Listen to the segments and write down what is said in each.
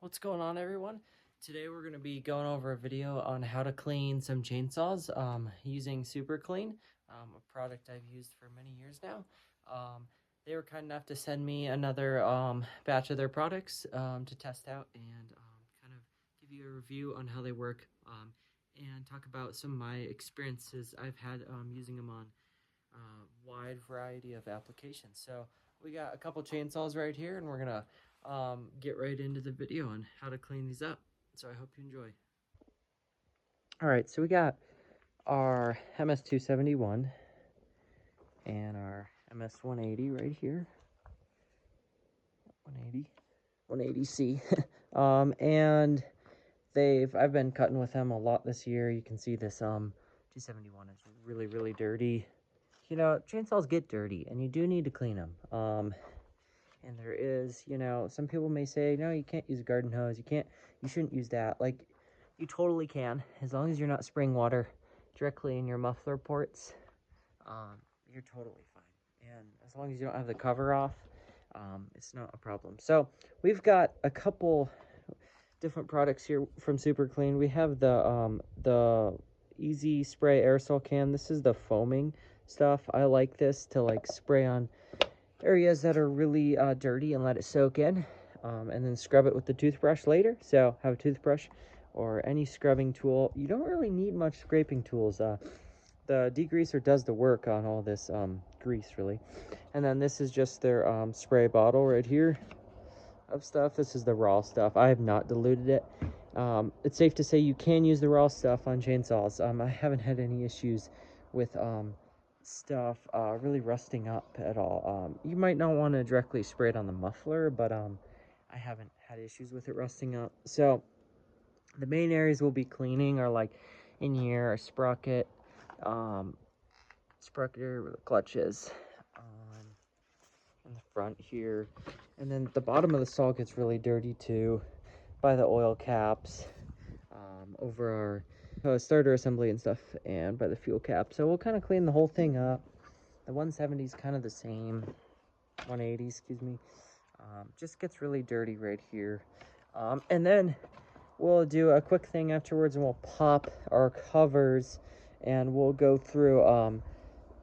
What's going on, everyone? Today we're going to be going over a video on how to clean some chainsaws using Super Clean, a product I've used for many years now. They were kind enough to send me another batch of their products to test out and kind of give you a review on how they work and talk about some of my experiences I've had using them on a wide variety of applications. So we got a couple chainsaws right here, and we're going to get right into the video on how to clean these up. So I hope you enjoy. All right, so we got our MS271 and our MS180 right here. 180C. And I've been cutting with them a lot this year. You can see this 271 is really dirty. You know, chainsaws get dirty, and you do need to clean them. And there is, some people may say, no, you can't use a garden hose. You shouldn't use that. Like, you totally can, as long as you're not spraying water directly in your muffler ports. You're totally fine. And as long as you don't have the cover off, it's not a problem. So we've got a couple different products here from Super Clean. We have the Easy Spray aerosol can. This is the foaming stuff. I like this to like spray on areas that are really dirty and let it soak in, and then scrub it with the toothbrush later. So have a toothbrush or any scrubbing tool. You don't really need much scraping tools. The degreaser does the work on all this grease, really. And then this is just their spray bottle right here of stuff. This is the raw stuff. I have not diluted it. It's safe to say you can use the raw stuff on chainsaws. I haven't had any issues with stuff really rusting up at all. You might not want to directly spray it on the muffler, but I haven't had issues with it rusting up. So the main areas we'll be cleaning are like in here, our sprocket, sprocket where the clutch is, in the front here, and then the bottom of the saw gets really dirty too by the oil caps, over our starter assembly and stuff, and by the fuel cap. So we'll kind of clean the whole thing up. The 170 is kind of the same. 180, excuse me. Just gets really dirty right here. And then we'll do a quick thing afterwards, and we'll pop our covers, and we'll go through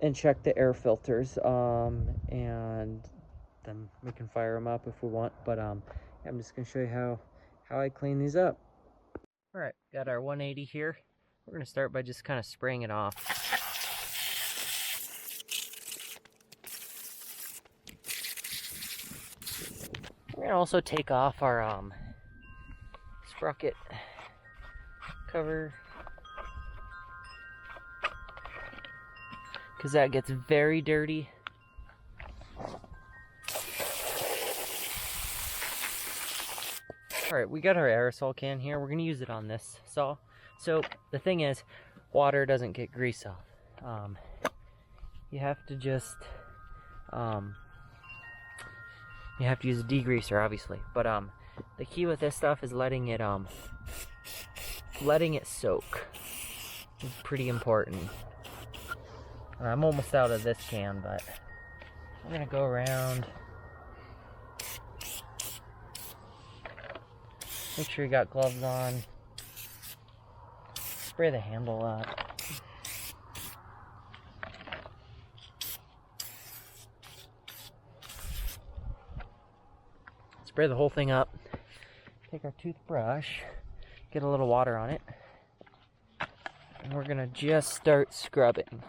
and check the air filters, and then we can fire them up if we want. But I'm just going to show you how I clean these up. All right, got our 180 here. We're going to start by just kind of spraying it off. We're going to also take off our sprocket cover, because that gets very dirty. All right, we got our aerosol can here. We're gonna use it on this saw. So the thing is, water doesn't get grease off. You have to just, you have to use a degreaser, obviously. But the key with this stuff is letting it soak. It's pretty important. I'm almost out of this can, but I'm gonna go around. Make sure you got gloves on. Spray the handle up. Spray the whole thing up. Take our toothbrush, get a little water on it, and we're gonna just start scrubbing.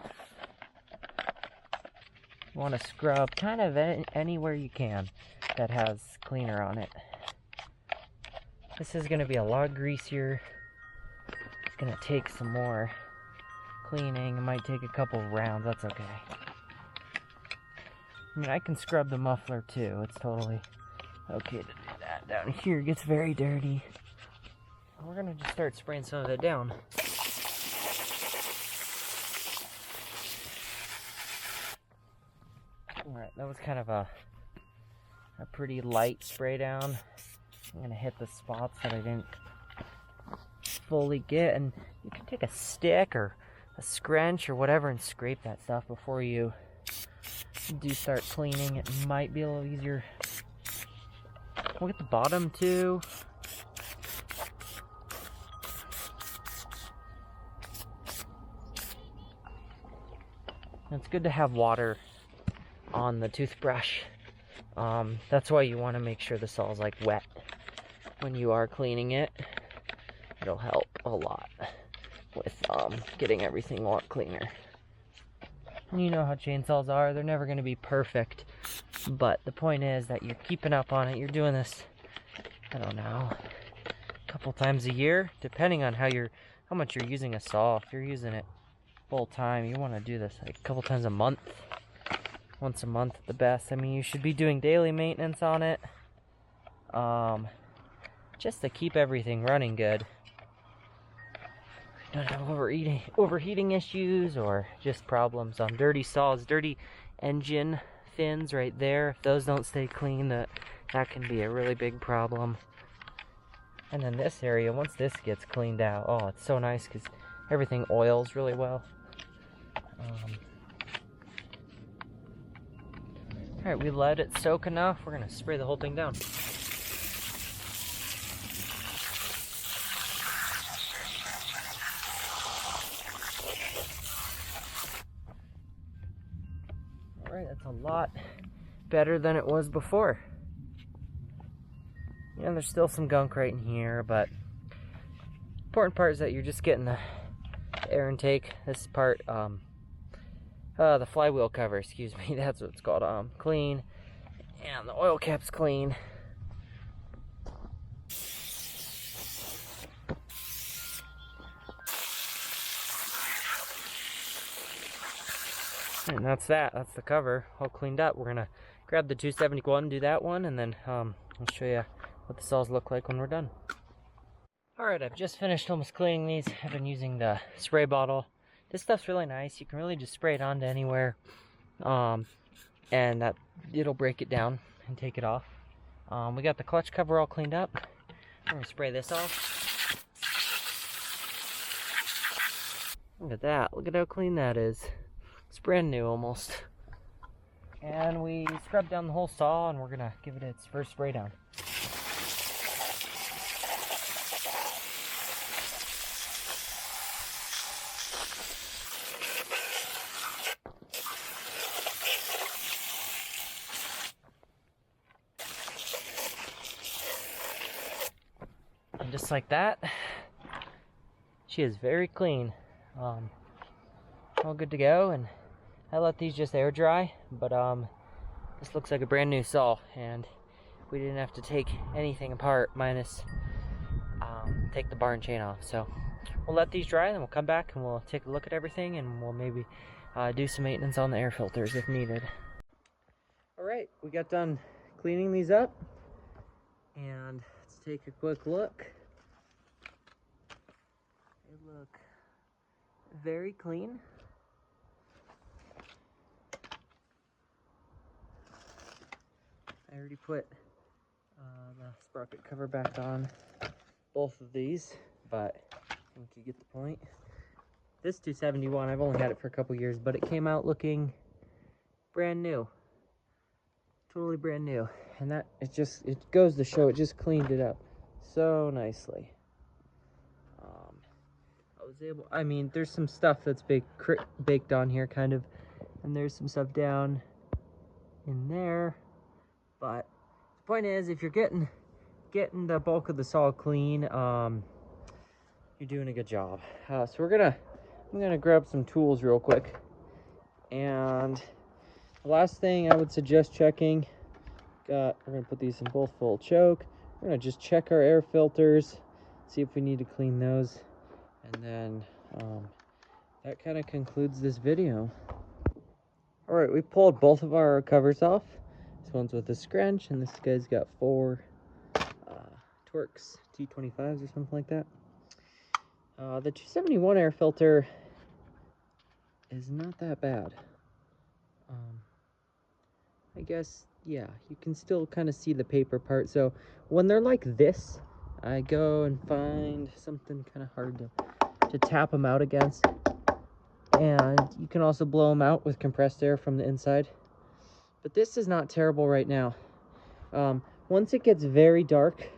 You want to scrub kind of anywhere you can that has cleaner on it. This is going to be a lot greasier. It's going to take some more cleaning. It might take a couple rounds. That's okay. I mean, I can scrub the muffler too. It's totally okay to do that. Down here it gets very dirty. We're going to just start spraying some of it down. Alright, that was kind of a pretty light spray down. I'm going to hit the spots that I didn't fully get, and you can take a stick or a scrunch or whatever and scrape that stuff before you do start cleaning. It might be a little easier. We'll get the bottom too. It's good to have water on the toothbrush. That's why you want to make sure the saw's like wet when you are cleaning it. It'll help a lot with getting everything a lot cleaner. And you know how chainsaws are, they're never going to be perfect, but the point is that you're keeping up on it. You're doing this, I don't know, a couple times a year, depending on how much you're using a saw. If you're using it full time, you want to do this like a couple times a month, once a month at the best. I mean, you should be doing daily maintenance on it, just to keep everything running good. Don't have overheating issues or just problems on dirty saws, dirty engine fins right there. If those don't stay clean, that can be a really big problem. And then this area, once this gets cleaned out, oh, it's so nice because everything oils really well. Alright, we let it soak enough. We're going to spray the whole thing down. Alright, that's a lot better than it was before. You know, there's still some gunk right in here, but important part is that you're just getting the air intake. This part, the flywheel cover, excuse me, that's what it's called, clean, and the oil cap's clean. And that's the cover all cleaned up. We're gonna grab the 271, do that one, and then I'll show you what the saws look like when we're done. Alright, I've just finished almost cleaning these. I've been using the spray bottle. This stuff's really nice. You can really just spray it onto anywhere, and that it'll break it down and take it off. We got the clutch cover all cleaned up. I'm gonna spray this off. Look at that. Look at how clean that is. It's brand new almost. And we scrubbed down the whole saw, and we're gonna give it its first spray down. And just like that, she is very clean. All good to go, and I let these just air dry, but this looks like a brand new saw, and we didn't have to take anything apart minus take the bar and chain off. So we'll let these dry, then we'll come back and we'll take a look at everything, and we'll maybe do some maintenance on the air filters if needed. Alright, we got done cleaning these up, and let's take a quick look. They look very clean. I already put the sprocket cover back on both of these, but I think you get the point. This 271, I've only had it for a couple years, but it came out looking brand new. Totally brand new. And that, it goes to show, it just cleaned it up so nicely. I mean, there's some stuff that's baked on here, kind of, and there's some stuff down in there. But the point is, if you're getting the bulk of the saw clean, you're doing a good job. So I'm gonna grab some tools real quick, and the last thing I would suggest checking. We're gonna put these in both full choke. We're gonna just check our air filters, see if we need to clean those, and then that kind of concludes this video. All right, we pulled both of our covers off. This one's with a scrunch, and this guy's got 4 Torx T25s or something like that. The 271 air filter is not that bad. I guess, yeah, you can still kind of see the paper part. So when they're like this, I go and find something kind of hard to tap them out against. And you can also blow them out with compressed air from the inside. But this is not terrible right now. Once it gets very dark,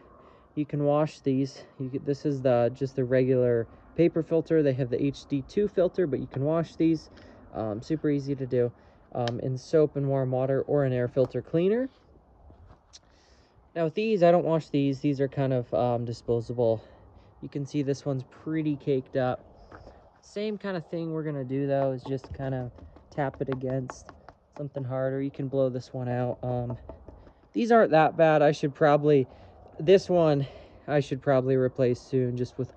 you can wash these. This is just the regular paper filter. They have the HD2 filter, but you can wash these. Super easy to do in soap and warm water or an air filter cleaner. Now with these, I don't wash these. These are kind of disposable. You can see this one's pretty caked up. Same kind of thing we're gonna do though is just kind of tap it against something harder. You can blow this one out. These aren't that bad. This one I should probably replace soon, just with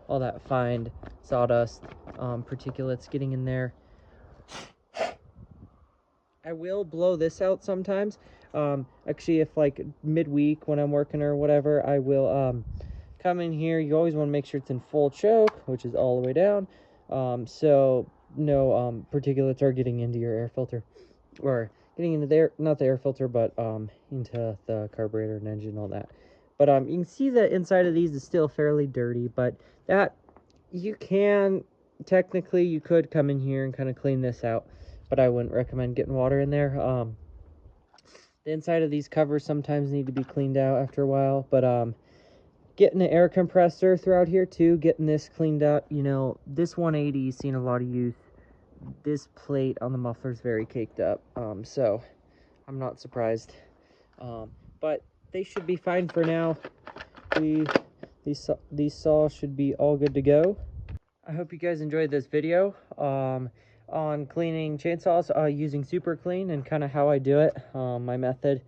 all that fine sawdust particulates getting in there. I will blow this out sometimes. Actually, if like midweek when I'm working or whatever, I will come in here. You always want to make sure it's in full choke, which is all the way down, so no particulates are getting into your air filter, or getting into there, not the air filter, but into the carburetor and engine, all that. But you can see the inside of these is still fairly dirty, but that you could come in here and kind of clean this out, but I wouldn't recommend getting water in there. The inside of these covers sometimes need to be cleaned out after a while, but getting an air compressor throughout here too, getting this cleaned up. You know, this 180 is seeing a lot of use. This plate on the muffler is very caked up, so I'm not surprised. But they should be fine for now. These saws should be all good to go. I hope you guys enjoyed this video on cleaning chainsaws using Super Clean, and kind of how I do it, my method.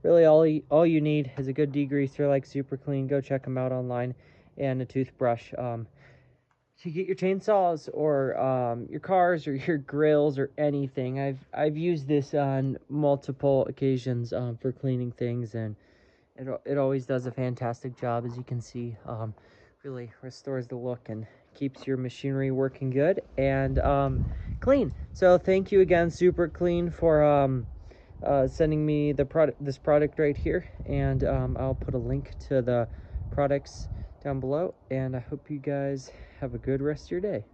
Really, all you need is a good degreaser like Super Clean. Go check them out online, and a toothbrush to get your chainsaws or your cars or your grills or anything. I've used this on multiple occasions for cleaning things, and it always does a fantastic job. As you can see, really restores the look and keeps your machinery working good and clean. So thank you again, Super Clean, for sending me this product right here, and I'll put a link to the products down below, and I hope you guys have a good rest of your day.